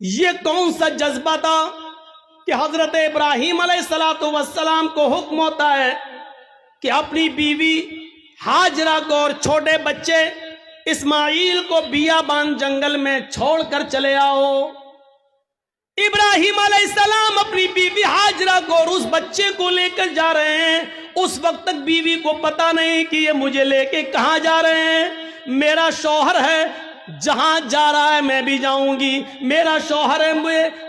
ये कौन सा जज्बा था कि हजरत इब्राहीम अलैहिस्सलातु वस्सलाम को हुक्म होता है कि अपनी बीवी हाजरा को और छोटे बच्चे इस्माइल को बियाबान जंगल में छोड़कर चले आओ। इब्राहीम अलैहिस्सलाम अपनी बीवी हाजरा को और उस बच्चे को लेकर जा रहे हैं। उस वक्त तक बीवी को पता नहीं कि ये मुझे लेके कहां जा रहे हैं। मेरा शौहर है, जहां जा रहा है मैं भी जाऊंगी। मेरा शौहर है,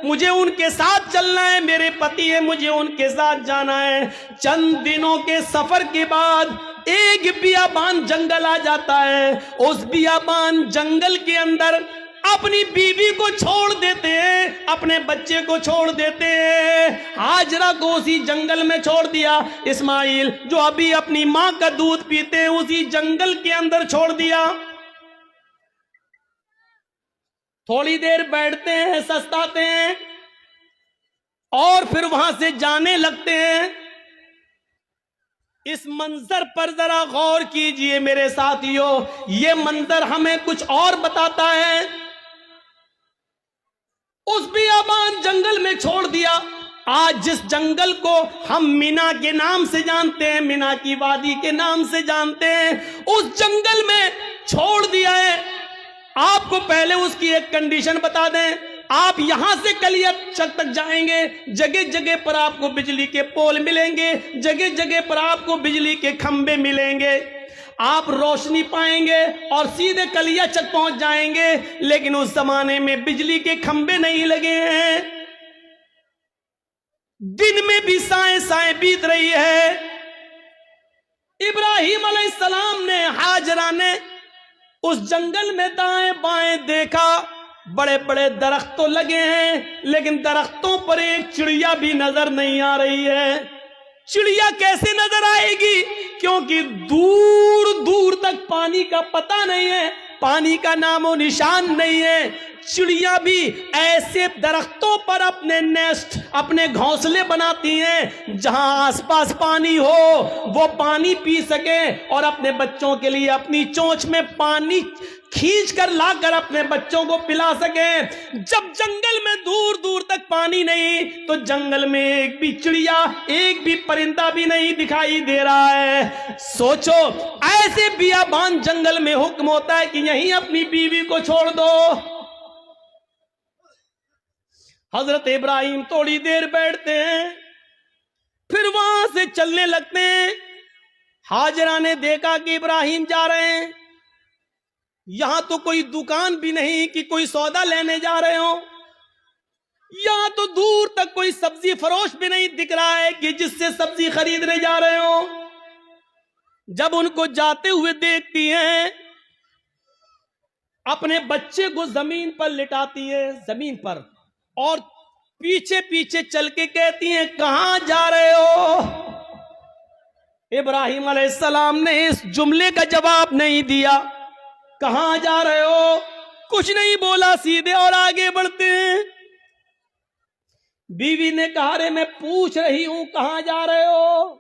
मुझे उनके साथ चलना है। मेरे पति है, मुझे उनके साथ जाना है। चंद दिनों के सफर के बाद एक बियाबान जंगल आ जाता है। उस बियाबान जंगल के अंदर अपनी बीवी को छोड़ देते हैं, अपने बच्चे को छोड़ देते हैं। हाजरा को उसी जंगल में छोड़ दिया। इस्माइल जो अभी अपनी मां का दूध पीते हैं उसी जंगल के अंदर छोड़ दिया। थोड़ी देर बैठते हैं, सस्ताते हैं और फिर वहां से जाने लगते हैं। इस मंजर पर जरा गौर कीजिए मेरे साथियों, ये मंजर हमें कुछ और बताता है। उस बियाबान जंगल में छोड़ दिया। आज जिस जंगल को हम मीना के नाम से जानते हैं, मीना की वादी के नाम से जानते हैं, उस जंगल में छोड़ दिया है। आपको पहले उसकी एक कंडीशन बता दें, आप यहां से कलिया तक जाएंगे, जगह जगह पर आपको बिजली के पोल मिलेंगे, जगह जगह पर आपको बिजली के खंबे मिलेंगे, आप रोशनी पाएंगे और सीधे कलिया तक पहुंच जाएंगे। लेकिन उस जमाने में बिजली के खंबे नहीं लगे हैं। दिन में भी साएं साएं बीत रही है। इब्राहीम अलैहिस्सलाम ने, हाजरा ने उस जंगल में दाएं बाएं देखा, बड़े बड़े दरख्त तो लगे हैं लेकिन दरख्तों पर एक चिड़िया भी नजर नहीं आ रही है। चिड़िया कैसे नजर आएगी? क्योंकि दूर दूर तक पानी का पता नहीं है, पानी का नामो निशान नहीं है। चिड़िया भी ऐसे दरख्तों पर अपने नेस्ट, अपने घोंसले बनाती हैं जहां आसपास पानी हो, वो पानी पी सके और अपने बच्चों के लिए अपनी चोंच में पानी खींच कर लाकर अपने बच्चों को पिला सके। जब जंगल में दूर दूर तक पानी नहीं तो जंगल में एक भी चिड़िया, एक भी परिंदा भी नहीं दिखाई दे रहा है। सोचो, ऐसे बियाबान जंगल में हुक्म होता है कि यहीं अपनी बीवी को छोड़ दो। हजरत इब्राहीम थोड़ी देर बैठते हैं, फिर वहां से चलने लगते हैं। हाजरा ने देखा कि इब्राहीम जा रहे हैं। यहां तो कोई दुकान भी नहीं कि कोई सौदा लेने जा रहे हो। यहां तो दूर तक कोई सब्जी फरोश भी नहीं दिख रहा है कि जिससे सब्जी खरीदने जा रहे हो। जब उनको जाते हुए देखती हैं, अपने बच्चे को जमीन पर लिटाती है, जमीन पर, और पीछे पीछे चल के कहती हैं, कहां जा रहे हो? इब्राहीम अलैहिस्सलाम ने इस जुमले का जवाब नहीं दिया। कहां जा रहे हो कुछ नहीं बोला, सीधे और आगे बढ़ते हैं। बीवी ने कहा, रे मैं पूछ रही हूं कहां जा रहे हो?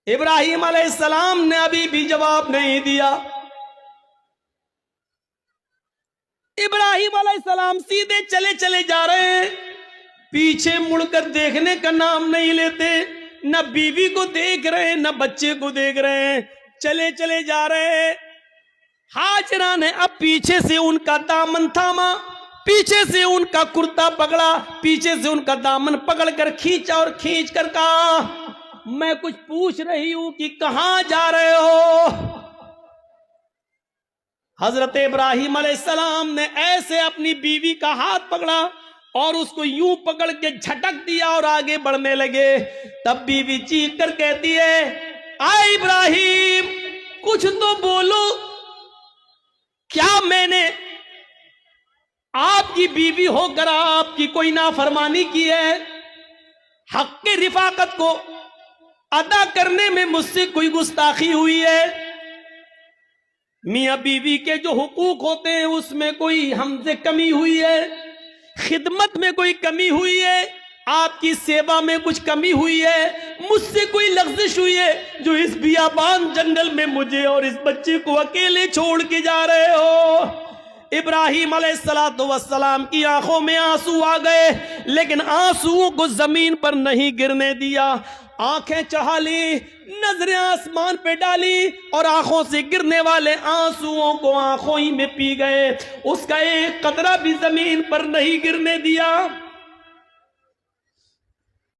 इब्राहीम अलैहिस्सलाम ने अभी भी जवाब नहीं दिया। इब्राहीम अलैहिस्सलाम सीधे चले चले जा रहे हैं, पीछे मुड़कर देखने का नाम नहीं लेते। न बीवी को देख रहे हैं, न बच्चे को देख रहे हैं, चले चले जा रहे हैं। हाजरा ने अब पीछे से उनका दामन थामा, पीछे से उनका कुर्ता पकड़ा, पीछे से उनका दामन पकड़कर खींचा और खींच कर कहा, मैं कुछ पूछ रही हूं कि कहां जा रहे हो? हजरत इब्राहीम अलैहिस्सलाम ने ऐसे अपनी बीवी का हाथ पकड़ा और उसको यूं पकड़ के झटक दिया और आगे बढ़ने लगे। तब बीवी चीख कर कहती है, आए इब्राहीम, कुछ तो बोलो, क्या मैंने आपकी बीवी होकर आपकी कोई नाफरमानी की है? हक के रिफाकत को अदा करने में मुझसे कोई गुस्ताखी हुई है? मियां बीवी के जो हुकूक होते हैं उसमें कोई हमसे कमी हुई है? खिदमत में कोई कमी हुई है? आपकी सेवा में कुछ कमी हुई है? मुझसे कोई लग़्ज़िश हुई है जो इस बियाबान जंगल में मुझे और इस बच्चे को अकेले छोड़ के जा रहे हो? इब्राहिम अलैहिस्सलाम की आंखों में आंसू आ गए, लेकिन आंसुओं को जमीन पर नहीं गिरने दिया। आंखें चढ़ा ली, नजरें आसमान पे डाली और आंखों से गिरने वाले आंसुओं को आंखों ही में पी गए। उसका एक कतरा भी जमीन पर नहीं गिरने दिया।